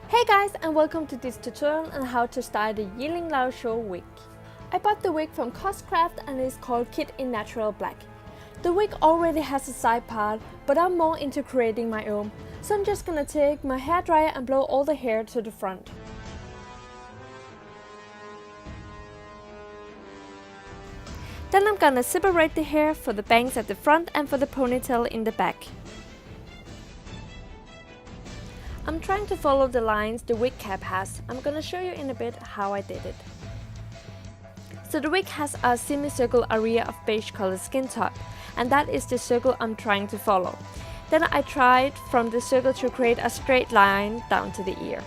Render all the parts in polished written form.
Hey guys, and welcome to this tutorial on how to style the Yiling Laozu wig. I bought the wig from Cosplay and it's called Kit in Natural Black. The wig already has a side part, but I'm more into creating my own, so I'm just gonna take my hairdryer and blow all the hair to the front. Then I'm gonna separate the hair for the bangs at the front and for the ponytail in the back. I'm trying to follow the lines the wig cap has. I'm gonna show you in a bit how I did it. So the wig has a semicircle area of beige color skin top, and that is the circle I'm trying to follow. Then I tried from the circle to create a straight line down to the ear.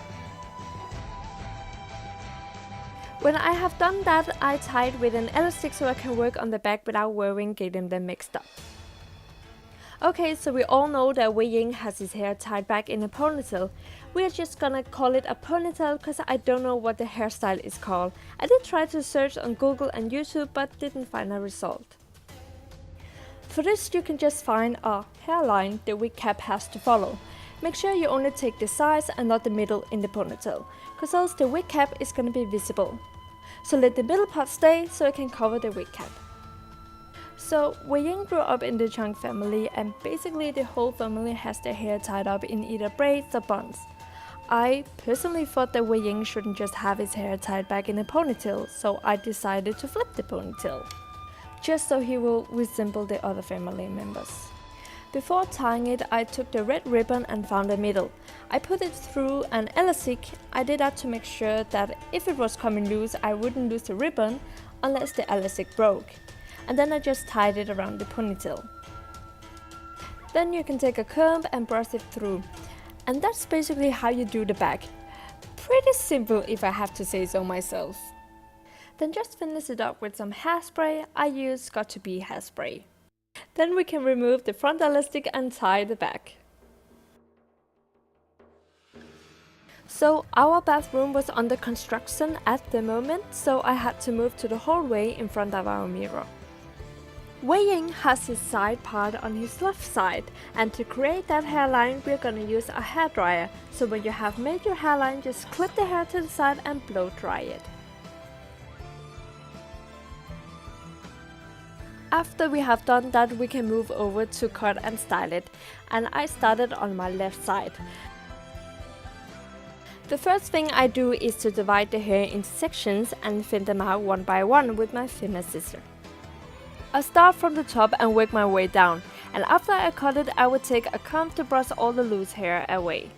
When I have done that, I tied with an elastic so I can work on the back without worrying getting them mixed up. Okay, so we all know that Wei Ying has his hair tied back in a ponytail. We are just gonna call it a ponytail because I don't know what the hairstyle is called. I did try to search on Google and YouTube but didn't find a result. For this you can just find a hairline the wig cap has to follow. Make sure you only take the sides and not the middle in the ponytail, because else the wig cap is gonna be visible. So let the middle part stay so it can cover the wig cap. So Wei Ying grew up in the Chang family, and basically the whole family has their hair tied up in either braids or buns. I personally thought that Wei Ying shouldn't just have his hair tied back in a ponytail, so I decided to flip the ponytail, just so he will resemble the other family members. Before tying it, I took the red ribbon and found a middle. I put it through an elastic. I did that to make sure that if it was coming loose, I wouldn't lose the ribbon unless the elastic broke. And then I just tied it around the ponytail. Then you can take a comb and brush it through. And that's basically how you do the back. Pretty simple if I have to say so myself. Then just finish it up with some hairspray. I use Got2b hairspray. Then we can remove the front elastic and tie the back. So our bathroom was under construction at the moment, so I had to move to the hallway in front of our mirror. Wei Ying has his side part on his left side, and to create that hairline we're gonna use a hairdryer. So when you have made your hairline, just clip the hair to the side and blow dry it. After we have done that, we can move over to cut and style it, and I started on my left side. The first thing I do is to divide the hair into sections and thin them out one by one with my thinner scissor. I start from the top and work my way down, and after I cut it, I would take a comb to brush all the loose hair away.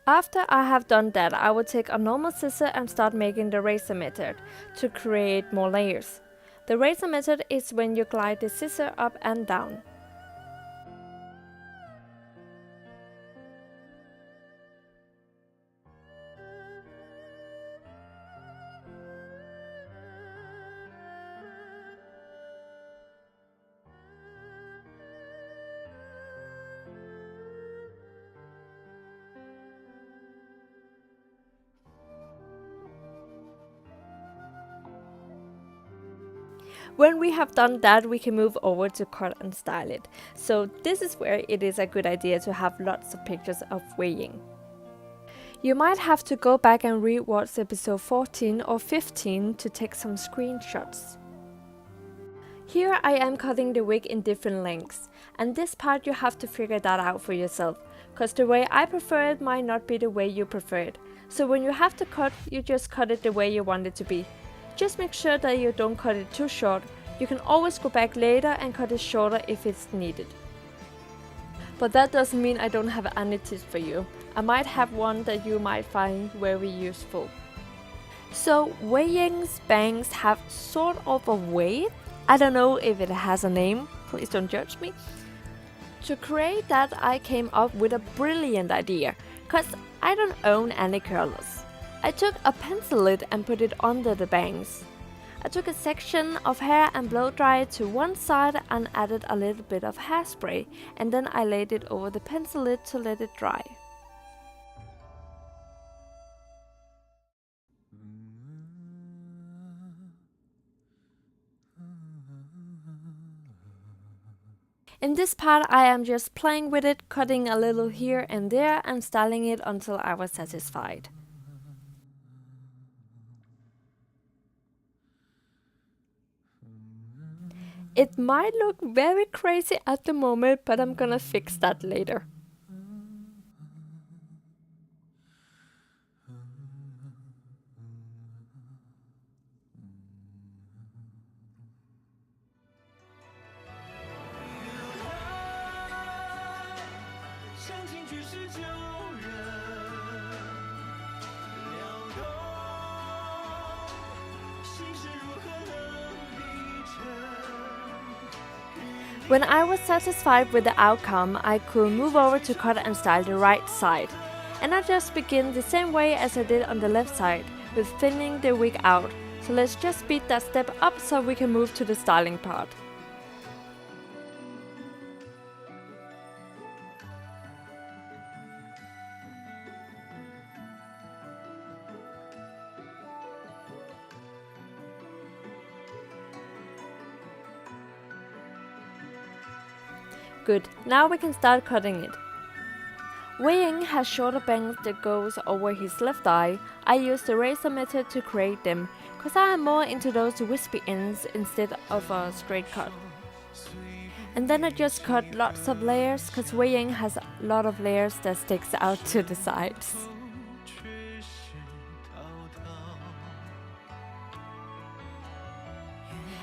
After I have done that, I will take a normal scissor and start making the razor method to create more layers. The razor method is when you glide the scissor up and down. When we have done that, we can move over to cut and style it. So this is where it is a good idea to have lots of pictures of Wei Ying. You might have to go back and re-watch episode 14 or 15 to take some screenshots. Here I am cutting the wig in different lengths, and this part you have to figure that out for yourself, cause the way I prefer it might not be the way you prefer it. So when you have to cut, you just cut it the way you want it to be. Just make sure that you don't cut it too short. You can always go back later and cut it shorter if it's needed. But that doesn't mean I don't have any tips for you. I might have one that you might find very useful. So Wei Ying's bangs have sort of a weight. I don't know if it has a name, please don't judge me. To create that, I came up with a brilliant idea, cause I don't own any curlers. I took a pencil lid and put it under the bangs. I took a section of hair and blow dried it to one side and added a little bit of hairspray, and then I laid it over the pencil lid to let it dry. In this part I am just playing with it, cutting a little here and there and styling it until I was satisfied. It might look very crazy at the moment, but I'm gonna fix that later. When I was satisfied with the outcome, I could move over to cut and style the right side. And I just begin the same way as I did on the left side, with thinning the wig out. So let's just speed that step up so we can move to the styling part. Good, now we can start cutting it. Yiling has shorter bangs that goes over his left eye. I use the razor method to create them, cause I am more into those wispy ends instead of a straight cut. And then I just cut lots of layers, cause Yiling has a lot of layers that sticks out to the sides.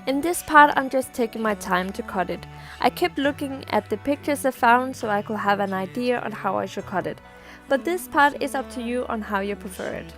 In this part I'm just taking my time to cut it. I kept looking at the pictures I found so I could have an idea on how I should cut it. But this part is up to you on how you prefer it.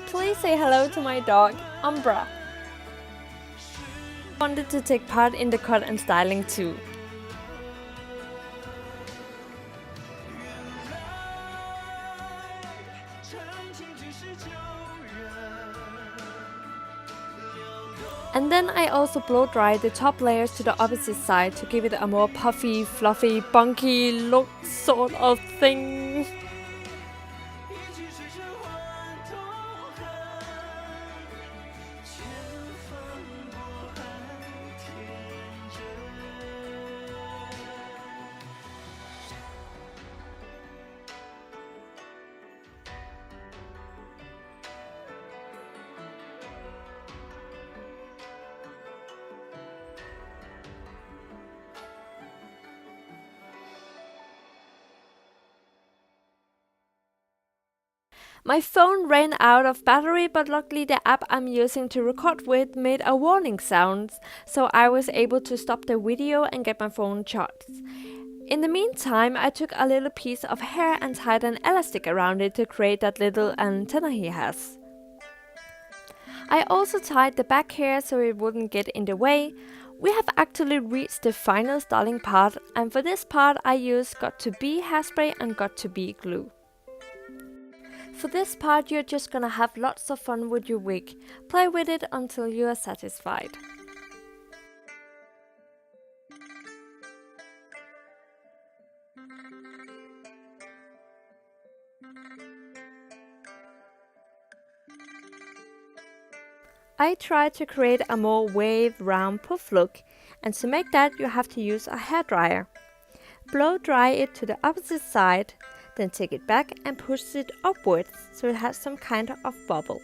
Please say hello to my dog, Umbra. I wanted to take part in the cut and styling too. And then I also blow dry the top layers to the opposite side to give it a more puffy, fluffy, bunky look sort of thing. My phone ran out of battery, but luckily the app I'm using to record with made a warning sound, so I was able to stop the video and get my phone charged. In the meantime, I took a little piece of hair and tied an elastic around it to create that little antenna he has. I also tied the back hair so it wouldn't get in the way. We have actually reached the final styling part, and for this part I used Got To Be hairspray and Got To Be glue. For this part you're just gonna have lots of fun with your wig. Play with it until you are satisfied. I tried to create a more wave round puff look, and to make that you have to use a hairdryer. Blow dry it to the opposite side, then take it back and push it upwards so it has some kind of bubble.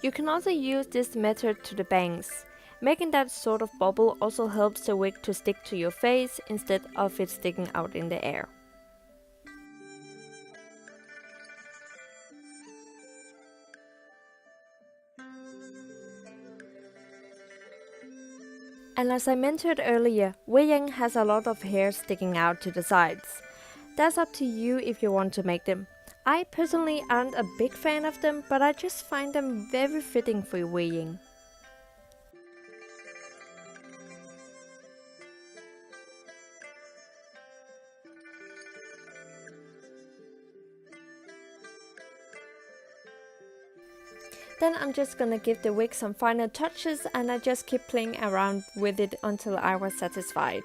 You can also use this method to the bangs. Making that sort of bubble also helps the wig to stick to your face instead of it sticking out in the air. And as I mentioned earlier, Weiying has a lot of hair sticking out to the sides. That's up to you if you want to make them. I personally aren't a big fan of them, but I just find them very fitting for Weiying. Then I'm just gonna give the wig some final touches and I just keep playing around with it until I was satisfied.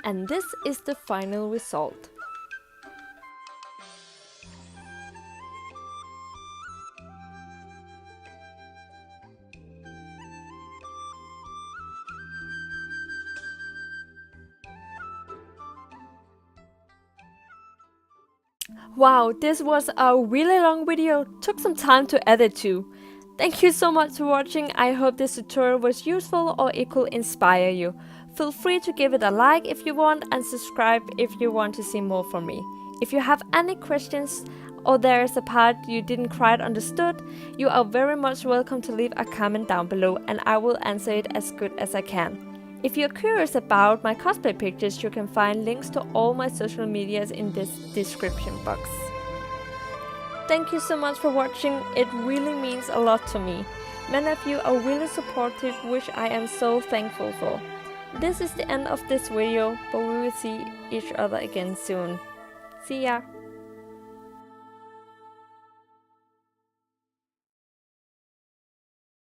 And this is the final result. Wow, this was a really long video, took some time to edit too. Thank you so much for watching, I hope this tutorial was useful or it could inspire you. Feel free to give it a like if you want and subscribe if you want to see more from me. If you have any questions or there is a part you didn't quite understood, you are very much welcome to leave a comment down below and I will answer it as good as I can. If you're curious about my cosplay pictures, you can find links to all my social medias in this description box. Thank you so much for watching, it really means a lot to me. Many of you are really supportive, which I am so thankful for. This is the end of this video, but we will see each other again soon. See ya!